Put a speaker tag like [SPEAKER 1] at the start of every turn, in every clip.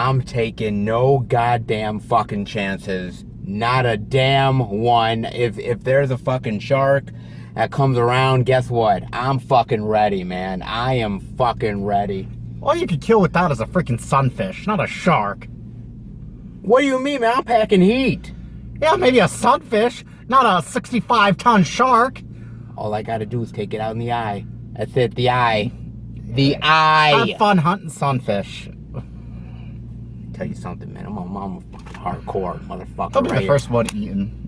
[SPEAKER 1] I'm taking no goddamn fucking chances. Not a damn one. If there's a fucking shark that comes around, guess what? I'm fucking ready, man. I am fucking ready.
[SPEAKER 2] All you could kill with that is a freaking sunfish, not a shark.
[SPEAKER 1] What do you mean, man? I'm packing heat.
[SPEAKER 2] Yeah, maybe a sunfish, not a 65-ton shark.
[SPEAKER 1] All I gotta do is take it out in the eye. That's it, the eye. The eye.
[SPEAKER 2] Have fun hunting sunfish.
[SPEAKER 1] Tell you something, man. I'm a fucking hardcore motherfucker.
[SPEAKER 2] I'll be
[SPEAKER 1] right
[SPEAKER 2] the first one eaten.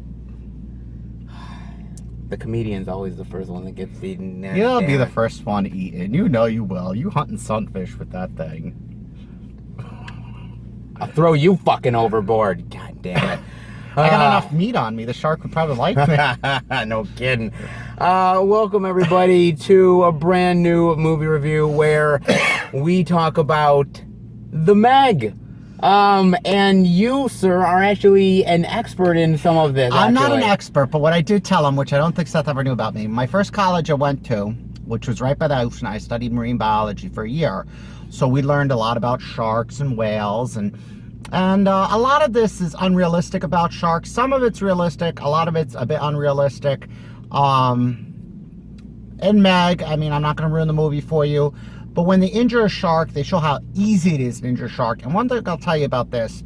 [SPEAKER 1] The comedian's always the first one that gets eaten.
[SPEAKER 2] You'll be the first one eaten. You know you will. You hunting sunfish with that thing.
[SPEAKER 1] I'll throw you fucking overboard. God damn it.
[SPEAKER 2] I got enough meat on me. The shark would probably like me.
[SPEAKER 1] No kidding. Welcome everybody to a brand new movie review where we talk about the Meg. And you, sir, are actually an expert in some of this.
[SPEAKER 2] I'm not an expert, but what I did tell him, which I don't think Seth ever knew about me, my first college I went to, which was right by the ocean, I studied marine biology for a year. So we learned a lot about sharks and whales, and a lot of this is unrealistic about sharks. Some of it's realistic, a lot of it's a bit unrealistic. In Meg, I mean, I'm not going to ruin the movie for you, but when they injure a shark, they show how easy it is to injure a shark. And one thing I'll tell you about this,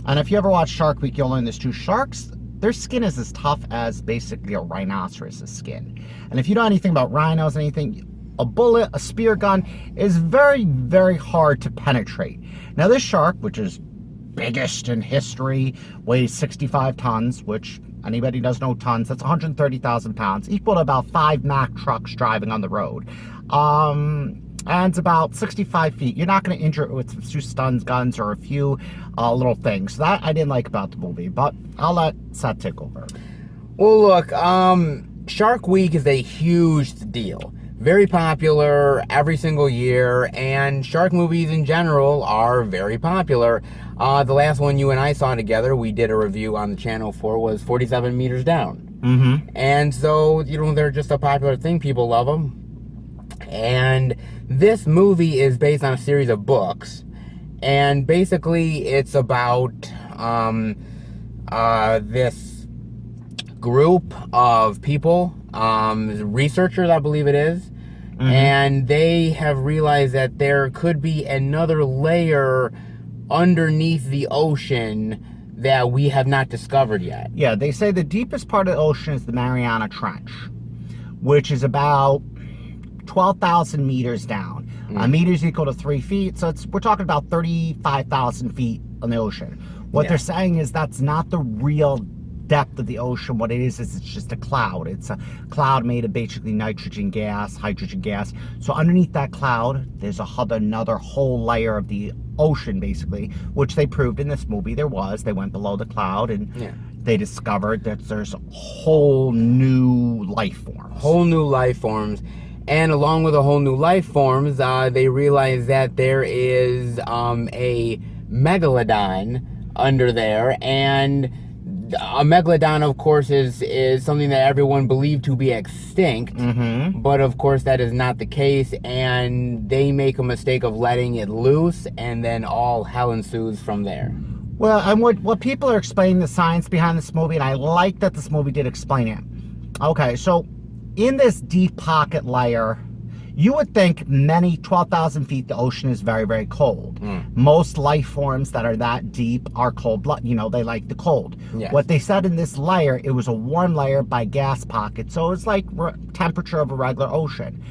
[SPEAKER 2] and if you ever watch Shark Week, you'll learn this too. Sharks, their skin is as tough as basically a rhinoceros's skin. And if you know anything about rhinos, anything, a bullet, a spear gun is very, very hard to penetrate. Now this shark, which is biggest in history, weighs 65 tons, which anybody does know tons, that's 130,000 pounds, equal to about 5 Mack trucks driving on the road. And it's about 65 feet. You're not going to injure it with a few stun guns or a few little things. That I didn't like about the movie, but I'll let Seth take over.
[SPEAKER 1] Well, look, Shark Week is a huge deal. Very popular every single year, and shark movies in general are very popular. The last one you and I saw together, we did a review on the channel for, was 47 Meters Down.
[SPEAKER 2] Mm-hmm.
[SPEAKER 1] And so, you know, they're just a popular thing. People love them. And this movie is based on a series of books. And basically, it's about this group of people, researchers, I believe it is. Mm-hmm. And they have realized that there could be another layer underneath the ocean that we have not discovered yet.
[SPEAKER 2] Yeah, they say the deepest part of the ocean is the Mariana Trench, which is about 12,000 meters down. A meter is equal to 3 feet, so we're talking about 35,000 feet on the ocean. What they're saying is that's not the real depth of the ocean. What it is it's just a cloud. It's a cloud made of basically nitrogen gas, hydrogen gas. So underneath that cloud, there's another whole layer of the ocean, basically, which they proved in this movie there was. They went below the cloud and they discovered that there's whole new life forms.
[SPEAKER 1] Whole new life forms. And along with the whole new life forms, they realized that there is a megalodon under there, and a megalodon, of course, is something that everyone believed to be extinct. Mm-hmm. But of course, that is not the case, and they make a mistake of letting it loose, and then all hell ensues from there.
[SPEAKER 2] Well, and what people are explaining the science behind this movie, and I like that this movie did explain it. Okay, so in this deep pocket layer, you would think 12,000 feet, the ocean is very, very cold. Most life forms that are that deep are cold blood. You know, they like the cold. Yes. What they said in this layer, it was a warm layer by gas pocket. So it's like temperature of a regular ocean.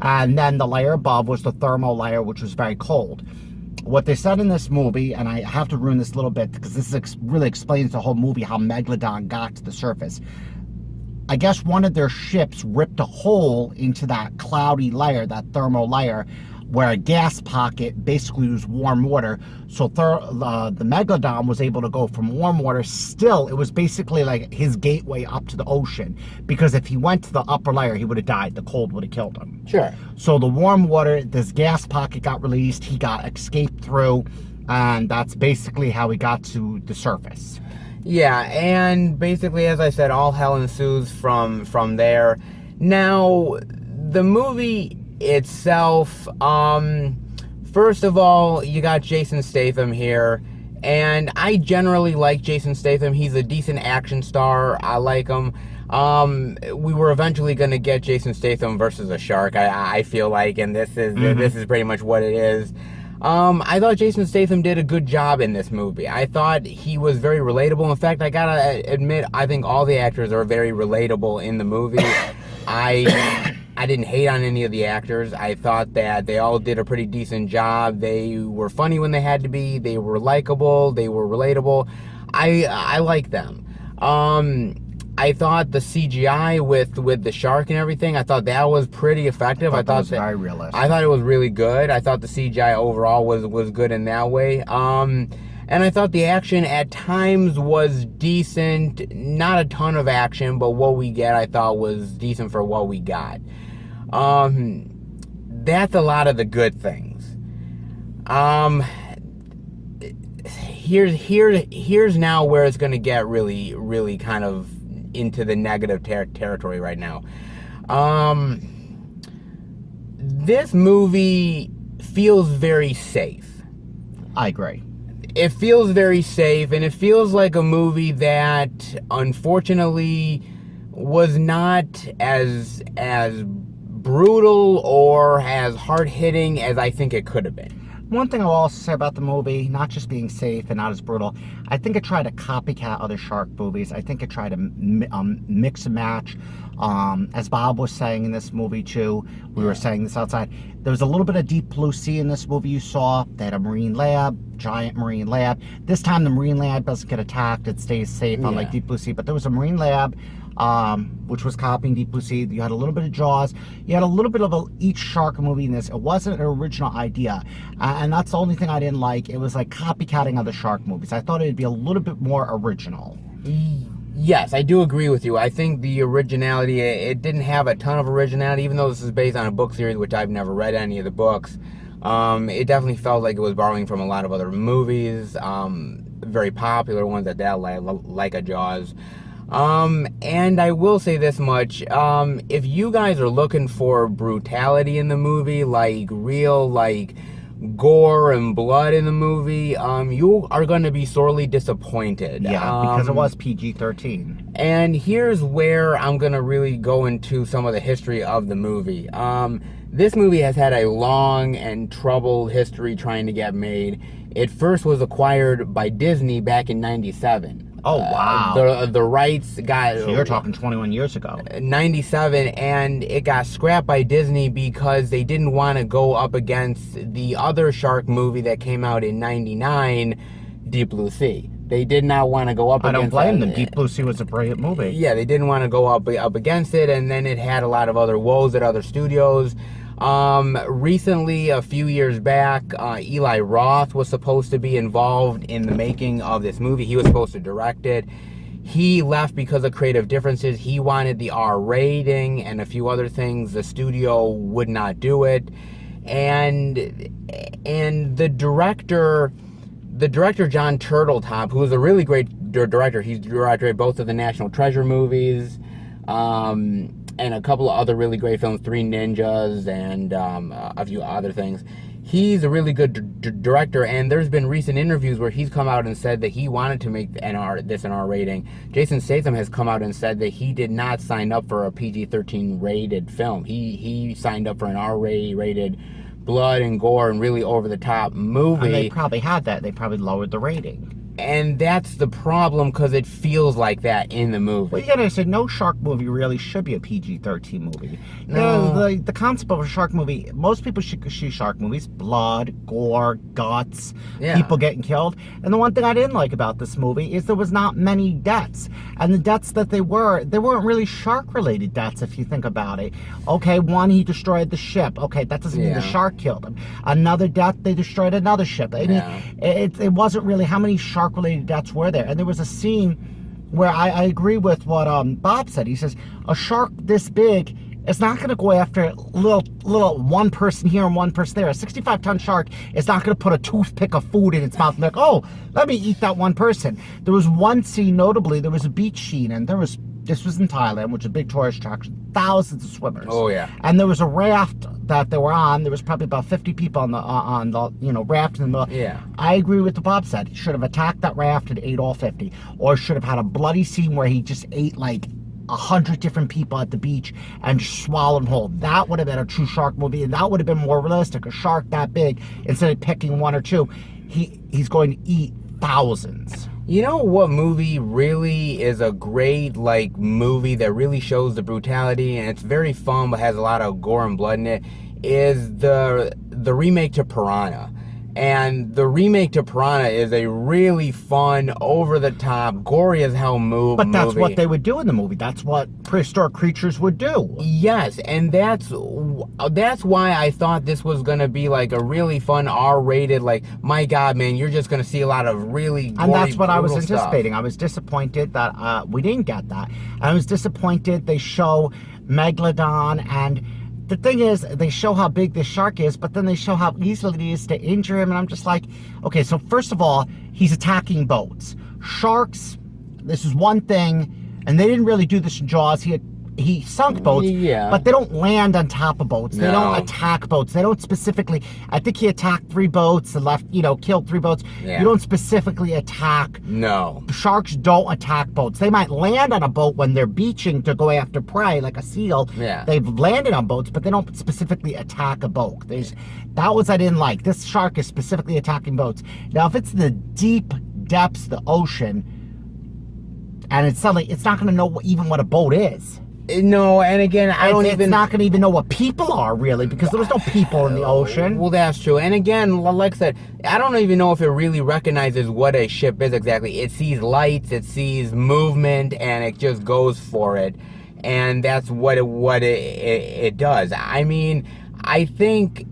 [SPEAKER 2] And then the layer above was the thermal layer, which was very cold. What they said in this movie, and I have to ruin this a little bit because this really explains the whole movie, how Megalodon got to the surface. I guess one of their ships ripped a hole into that cloudy layer, that thermal layer, where a gas pocket basically was warm water. So the Megalodon was able to go from warm water. Still, it was basically like his gateway up to the ocean. Because if he went to the upper layer, he would have died. The cold would have killed him.
[SPEAKER 1] Sure.
[SPEAKER 2] So the warm water, this gas pocket got released. He got escaped through. And that's basically how he got to the surface.
[SPEAKER 1] Yeah, and basically, as I said, all hell ensues from there. Now, the movie itself, First of all, you got Jason Statham here, and I generally like Jason Statham. He's a decent action star. I like him. We were eventually going to get Jason Statham versus a shark, I feel like, and this is pretty much what it is. I thought Jason Statham did a good job in this movie. I thought he was very relatable. In fact, I gotta admit, I think all the actors are very relatable in the movie. I didn't hate on any of the actors. I thought that they all did a pretty decent job. They were funny when they had to be. They were likable. They were relatable. I like them. I thought the CGI with the shark and everything, I thought that was pretty effective. I thought
[SPEAKER 2] it was very realistic.
[SPEAKER 1] I thought it was really good. I thought the CGI overall was good in that way. And I thought the action at times was decent. Not a ton of action, but what we get I thought was decent for what we got. That's a lot of the good things. Here's now where it's going to get really, really kind of into the negative territory right now. This movie feels very safe.
[SPEAKER 2] I agree.
[SPEAKER 1] It feels very safe, and it feels like a movie that unfortunately was not as brutal or as hard-hitting as I think it could have been.
[SPEAKER 2] One thing I'll also say about the movie, not just being safe and not as brutal, I think it tried to copycat other shark movies. I think it tried to mix and match. As Bob was saying in this movie too, we were saying this outside, there was a little bit of Deep Blue Sea in this movie you saw. They had a marine lab, giant marine lab. This time the marine lab doesn't get attacked. It stays safe, unlike Deep Blue Sea. But there was a marine lab, which was copying Deep Blue Sea. You had a little bit of Jaws. You had a little bit of each shark movie in this. It wasn't an original idea. And that's the only thing I didn't like. It was like copycatting other shark movies. I thought it'd be a little bit more original.
[SPEAKER 1] Yes, I do agree with you. I think the originality, it didn't have a ton of originality, even though this is based on a book series, which I've never read any of the books. It definitely felt like it was borrowing from a lot of other movies, very popular ones at that, like a Jaws. And I will say this much, if you guys are looking for brutality in the movie, like real, like gore and blood in the movie, you are going to be sorely disappointed.
[SPEAKER 2] Yeah, because it was PG-13.
[SPEAKER 1] And here's where I'm going to really go into some of the history of the movie. This movie has had a long and troubled history trying to get made. It first was acquired by Disney back in '97.
[SPEAKER 2] Oh, wow.
[SPEAKER 1] The rights got...
[SPEAKER 2] So you're talking 21 years ago.
[SPEAKER 1] 97, and it got scrapped by Disney because they didn't want to go up against the other shark movie that came out in 99, Deep Blue Sea. They did not want to go up against it.
[SPEAKER 2] I don't blame them. Deep Blue Sea was a brilliant movie.
[SPEAKER 1] Yeah, they didn't want to go up against it, and then it had a lot of other woes at other studios. Recently, a few years back, Eli Roth was supposed to be involved in the making of this movie. He was supposed to direct it. He left because of creative differences. He wanted the R rating and a few other things. The studio would not do it. And the director John Turteltaub, who is a really great director, he's directed both of the National Treasure movies, and a couple of other really great films, Three Ninjas, and a few other things. He's a really good director, and there's been recent interviews where he's come out and said that he wanted to make this an R rating. Jason Statham has come out and said that he did not sign up for a PG-13 rated film. He signed up for an R-rated blood and gore and really over-the-top movie.
[SPEAKER 2] And they probably had that. They probably lowered the rating.
[SPEAKER 1] And that's the problem, because it feels like that in the movie.
[SPEAKER 2] Well, you gotta say, no shark movie really should be a PG-13 movie.
[SPEAKER 1] No.
[SPEAKER 2] The concept of a shark movie, most people should see shark movies, blood, gore, guts, people getting killed. And the one thing I didn't like about this movie is there was not many deaths. And the deaths that they weren't really shark-related deaths, if you think about it. Okay, one, he destroyed the ship. Okay, that doesn't mean the shark killed him. Another death, they destroyed another ship. I mean, it wasn't really, how many shark-related deaths were there? And there was a scene where I agree with what Bob said. He says, a shark this big is not going to go after little one person here and one person there. A 65-ton shark is not going to put a toothpick of food in its mouth and be like, oh, let me eat that one person. There was one scene, notably, there was a beach scene, and there was This was in Thailand, which is a big tourist attraction. Thousands of swimmers.
[SPEAKER 1] Oh, yeah.
[SPEAKER 2] And there was a raft that they were on. There was probably about 50 people on the raft in the middle.
[SPEAKER 1] Yeah.
[SPEAKER 2] I agree with what Bob said. He should have attacked that raft and ate all 50. Or should have had a bloody scene where he just ate like 100 different people at the beach and just swallowed them whole. That would have been a true shark movie, and that would have been more realistic. A shark that big, instead of picking one or two, he's going to eat thousands.
[SPEAKER 1] You know what movie really is a great, like, movie that really shows the brutality, and it's very fun but has a lot of gore and blood in it, is the remake to Piranha. And the remake to Piranha is a really fun, over-the-top, gory as hell movie.
[SPEAKER 2] But that's what they would do in the movie. That's what prehistoric creatures would do.
[SPEAKER 1] Yes, and that's why I thought this was going to be like a really fun R-rated, like, my God, man, you're just going to see a lot of really gory,
[SPEAKER 2] and that's what I was
[SPEAKER 1] brutal
[SPEAKER 2] anticipating.
[SPEAKER 1] stuff.
[SPEAKER 2] I was disappointed that we didn't get that. I was disappointed they show Megalodon, and the thing is, they show how big this shark is, but then they show how easily it is to injure him, and I'm just like, okay, so first of all, he's attacking boats. Sharks, this is one thing, and they didn't really do this in Jaws. He sunk boats,
[SPEAKER 1] yeah,
[SPEAKER 2] but they don't land on top of boats. They
[SPEAKER 1] No.
[SPEAKER 2] don't attack boats. They don't specifically, I think he attacked 3 boats and left, killed 3 boats.
[SPEAKER 1] Yeah.
[SPEAKER 2] You don't specifically attack.
[SPEAKER 1] No.
[SPEAKER 2] Sharks don't attack boats. They might land on a boat when they're beaching to go after prey, like a seal.
[SPEAKER 1] Yeah.
[SPEAKER 2] They've landed on boats, but they don't specifically attack a boat. That was I didn't like. This shark is specifically attacking boats. Now, if it's in the deep depths of the ocean, and it's not going to know even what a boat is.
[SPEAKER 1] No, and again,
[SPEAKER 2] It's not going to even know what people are, really, because there was no people in the ocean.
[SPEAKER 1] Well, that's true. And again, like I said, I don't even know if it really recognizes what a ship is exactly. It sees lights, it sees movement, and it just goes for it. And that's what it does. I mean, I think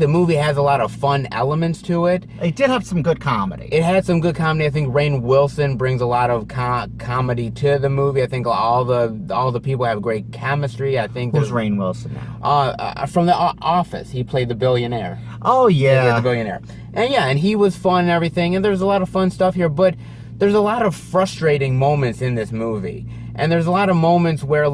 [SPEAKER 1] the movie has a lot of fun elements to it.
[SPEAKER 2] It did have some good comedy.
[SPEAKER 1] It had some good comedy. I think Rainn Wilson brings a lot of comedy to the movie. I think all the people have great chemistry. I think
[SPEAKER 2] Who's Rainn Wilson now?
[SPEAKER 1] From The Office. He played the billionaire.
[SPEAKER 2] Oh yeah,
[SPEAKER 1] the billionaire. And he was fun and everything. And there's a lot of fun stuff here, but there's a lot of frustrating moments in this movie. And there's a lot of moments where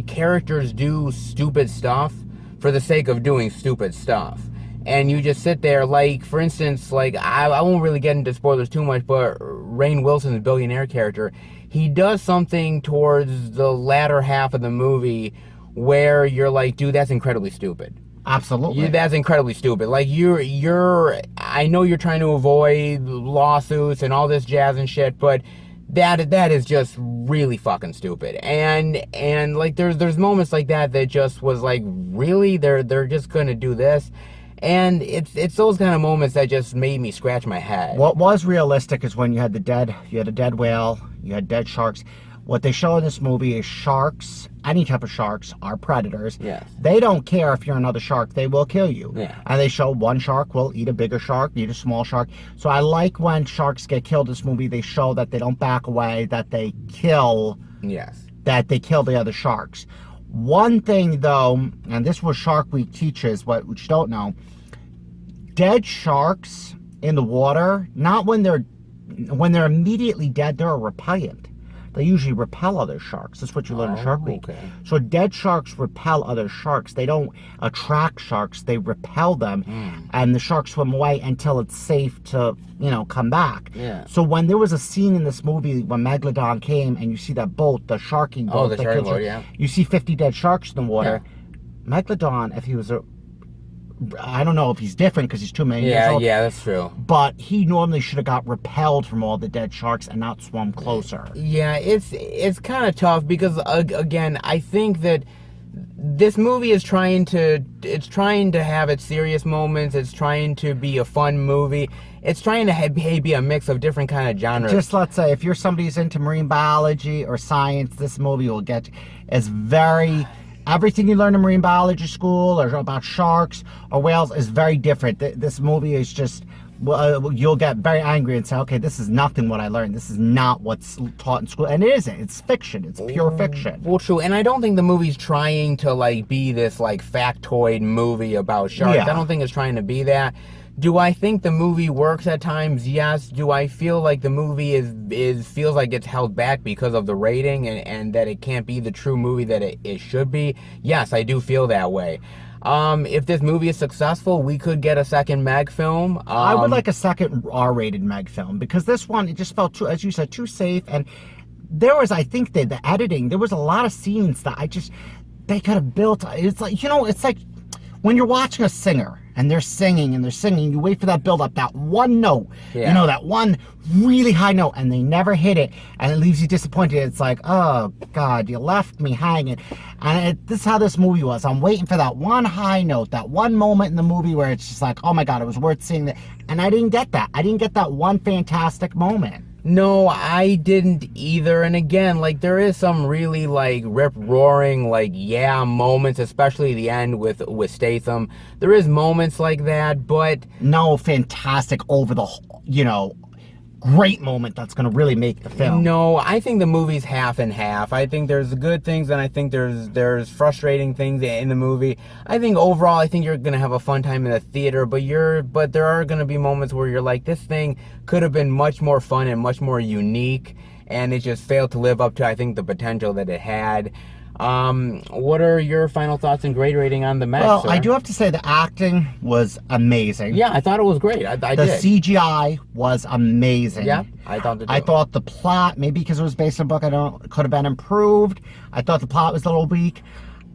[SPEAKER 1] characters do stupid stuff for the sake of doing stupid stuff. And you just sit there, like, for instance, like, I won't really get into spoilers too much, but Rainn Wilson's billionaire character, he does something towards the latter half of the movie where you're like, dude, that's incredibly stupid.
[SPEAKER 2] Absolutely.
[SPEAKER 1] That's incredibly stupid. Like, I know you're trying to avoid lawsuits and all this jazz and shit, but that is just really fucking stupid. And like there's moments like that just was like, really, they're just gonna do this. And it's those kind of moments that just made me scratch my head.
[SPEAKER 2] What was realistic is when you had a dead whale, you had dead sharks. What they show in this movie is sharks, any type of sharks, are predators.
[SPEAKER 1] Yes.
[SPEAKER 2] They don't care if you're another shark, they will kill you.
[SPEAKER 1] Yeah.
[SPEAKER 2] And they show one shark will eat a bigger shark, eat a small shark. So I like when sharks get killed in this movie, they show that they don't back away, that they kill.
[SPEAKER 1] Yes.
[SPEAKER 2] That they kill the other sharks. One thing though, and this was Shark Week teaches, which you don't know, dead sharks in the water, not when they're immediately dead, they're a repellent. They usually repel other sharks. That's what you learn in Shark Week.
[SPEAKER 1] Okay.
[SPEAKER 2] So dead sharks repel other sharks. They don't attract sharks. They repel them. And the sharks swim away until it's safe to, come back.
[SPEAKER 1] Yeah.
[SPEAKER 2] So when there was a scene in this movie when Megalodon came and you see that boat, the sharking boat.
[SPEAKER 1] The sharking boat, yeah.
[SPEAKER 2] You see 50 dead sharks in the water. Yeah. Megalodon, if he was I don't know if he's different because he's 2 million years old.
[SPEAKER 1] Yeah, that's true.
[SPEAKER 2] But he normally should have got repelled from all the dead sharks and not swum closer.
[SPEAKER 1] Yeah, it's kind of tough because again, I think that this movie is trying to have its serious moments. It's trying to be a fun movie. It's trying to be a mix of different kind of genres.
[SPEAKER 2] Just let's say if you're somebody who's into marine biology or science, this movie will get is very. Everything you learn in marine biology school or about sharks or whales is very different. This movie is just, you'll get very angry and say, okay, this is nothing what I learned. This is not what's taught in school. And it isn't. It's fiction. It's pure fiction.
[SPEAKER 1] Well, true. And I don't think the movie's trying to, be this, factoid movie about sharks.
[SPEAKER 2] Yeah.
[SPEAKER 1] I don't think it's trying to be that. Do I think the movie works at times? Yes. Do I feel like the movie feels like it's held back because of the rating and that it can't be the true movie that it should be? Yes, I do feel that way. If this movie is successful, we could get a second Meg film.
[SPEAKER 2] I would like a second R-rated Meg film, because this one, it just felt too, as you said, too safe. And there was, I think, the editing, there was a lot of scenes that they could have built. It's like, it's like when you're watching a singer and they're singing, you wait for that build up, that one note, that one really high note, and they never hit it, and it leaves you disappointed. It's like, oh God, you left me hanging. And this is how this movie was. I'm waiting for that one high note, that one moment in the movie where it's just like, oh my God, it was worth seeing that. And I didn't get that. I didn't get that one fantastic moment.
[SPEAKER 1] No, I didn't either. And again, like, there is some really, like, rip-roaring, like, yeah moments, especially the end with Statham. There is moments like that, but...
[SPEAKER 2] No fantastic great moment that's going to really make the film.
[SPEAKER 1] No, I think the movie's half and half. I think there's good things, and I think there's frustrating things in the movie. I think overall, I think you're going to have a fun time in the theater, but there are going to be moments where you're like, this thing could have been much more fun and much more unique, and it just failed to live up to, I think, the potential that it had. What are your final thoughts and grade rating on the Meg,
[SPEAKER 2] Well,
[SPEAKER 1] sir?
[SPEAKER 2] I do have to say the acting was amazing.
[SPEAKER 1] Yeah, I thought it was great. I
[SPEAKER 2] the
[SPEAKER 1] did.
[SPEAKER 2] CGI was amazing.
[SPEAKER 1] Yeah, I thought it.
[SPEAKER 2] I thought the plot, maybe because it was based on a book, could have been improved. I thought the plot was a little weak.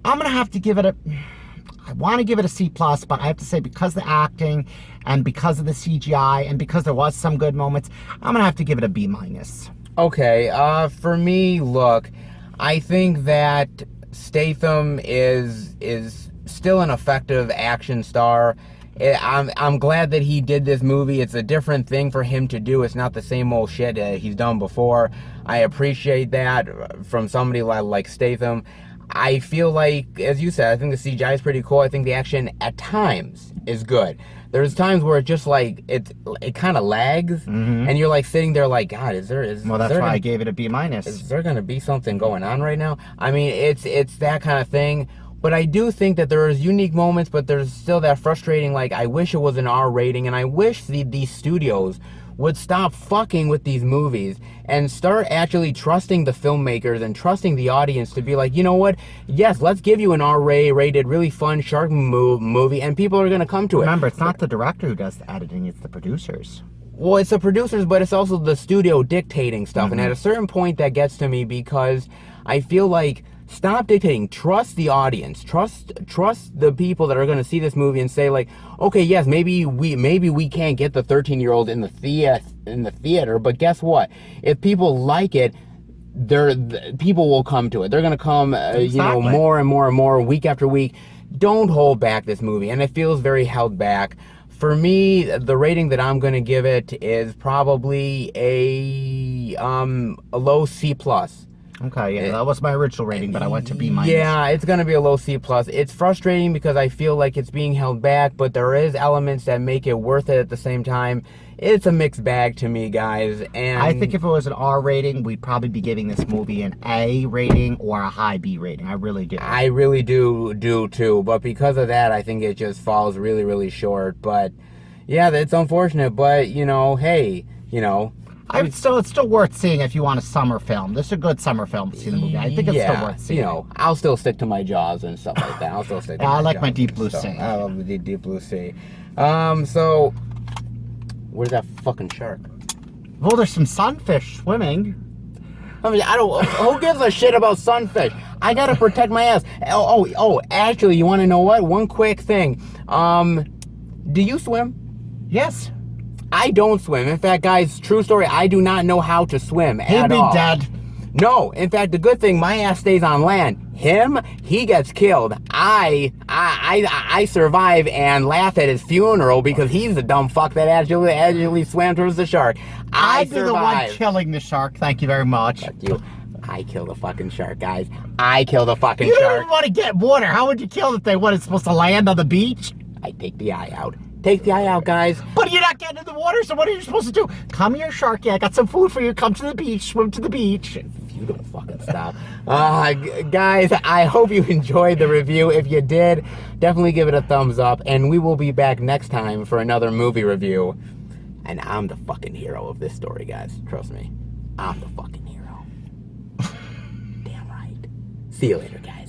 [SPEAKER 2] I'm gonna have to give it I want to give it a C+, but I have to say, because of the acting and because of the CGI and because there was some good moments, I'm gonna have to give it a B-.
[SPEAKER 1] Okay, for me, look, I think that Statham is still an effective action star. I'm glad that he did this movie. It's a different thing for him to do. It's not the same old shit he's done before. I appreciate that from somebody like Statham. I feel like, as you said, I think the CGI is pretty cool. I think the action at times is good. There's times where it just like it kind of lags, and you're like sitting there like, God,
[SPEAKER 2] well, that's why I gave it a B-.
[SPEAKER 1] Is there gonna be something going on right now? I mean, it's that kind of thing. But I do think that there's unique moments, but there's still that frustrating, like, I wish it was an R rating, and I wish these studios would stop fucking with these movies and start actually trusting the filmmakers and trusting the audience to be like, you know what? Yes, let's give you an R-rated, really fun shark movie, and people are going to come to it.
[SPEAKER 2] Remember, it's not the director who does the editing, it's the producers.
[SPEAKER 1] Well, it's the producers, but it's also the studio dictating stuff. And at a certain point, that gets to me because I feel like, stop dictating. Trust the audience. Trust the people that are going to see this movie and say, like, okay, yes, maybe we can't get the 13-year-old in the theater, but guess what? If people like it, people will come to it. They're going to come,
[SPEAKER 2] Exactly.
[SPEAKER 1] more and more and more, week after week. Don't hold back this movie, and it feels very held back. For me, the rating that I'm going to give it is probably a low C+.
[SPEAKER 2] Okay, yeah, that was my original rating, but I went to B-.
[SPEAKER 1] Yeah, it's going to be a low C+. It's frustrating because I feel like it's being held back, but there is elements that make it worth it at the same time. It's a mixed bag to me, guys. And
[SPEAKER 2] I think if it was an R rating, we'd probably be giving this movie an A rating or a high B rating. I really do.
[SPEAKER 1] I really do too, but because of that, I think it just falls really, really short. But yeah, it's unfortunate, but hey,
[SPEAKER 2] it's still worth seeing if you want a summer film. This is a good summer film to see the movie. I think it's still worth seeing.
[SPEAKER 1] I'll still stick to my Jaws and stuff like that. I'll still stick to
[SPEAKER 2] I
[SPEAKER 1] my
[SPEAKER 2] like
[SPEAKER 1] Jaws
[SPEAKER 2] my Deep
[SPEAKER 1] and
[SPEAKER 2] Blue
[SPEAKER 1] stuff.
[SPEAKER 2] Sea.
[SPEAKER 1] I love the Deep Blue Sea. So where's that fucking shark?
[SPEAKER 2] Well, there's some sunfish swimming.
[SPEAKER 1] I mean, who gives a shit about sunfish? I gotta protect my ass. Oh, actually, you wanna know what? One quick thing. Do you swim?
[SPEAKER 2] Yes.
[SPEAKER 1] I don't swim. In fact, guys, true story, I do not know how to swim
[SPEAKER 2] He'd
[SPEAKER 1] at
[SPEAKER 2] be
[SPEAKER 1] all.
[SPEAKER 2] dead.
[SPEAKER 1] No, in fact, the good thing, my ass stays on land. Him, he gets killed. I survive and laugh at his funeral because he's the dumb fuck that actually swam towards the shark. I
[SPEAKER 2] I'd be the one
[SPEAKER 1] survive.
[SPEAKER 2] killing the shark. Thank you very much.
[SPEAKER 1] Fuck you. I kill the fucking shark, guys. I kill the fucking
[SPEAKER 2] You don't
[SPEAKER 1] shark.
[SPEAKER 2] even want to get water. How would you kill the thing? What, it's supposed to land on the beach?
[SPEAKER 1] I take the eye out. Take the eye out, guys.
[SPEAKER 2] But you're not getting in the water, so what are you supposed to do? Come here, Sharky. I got some food for you. Come to the beach. Swim to the beach.
[SPEAKER 1] You don't fucking stop. Guys, I hope you enjoyed the review. If you did, definitely give it a thumbs up. And we will be back next time for another movie review. And I'm the fucking hero of this story, guys. Trust me. I'm the fucking hero. Damn right. See you later, guys.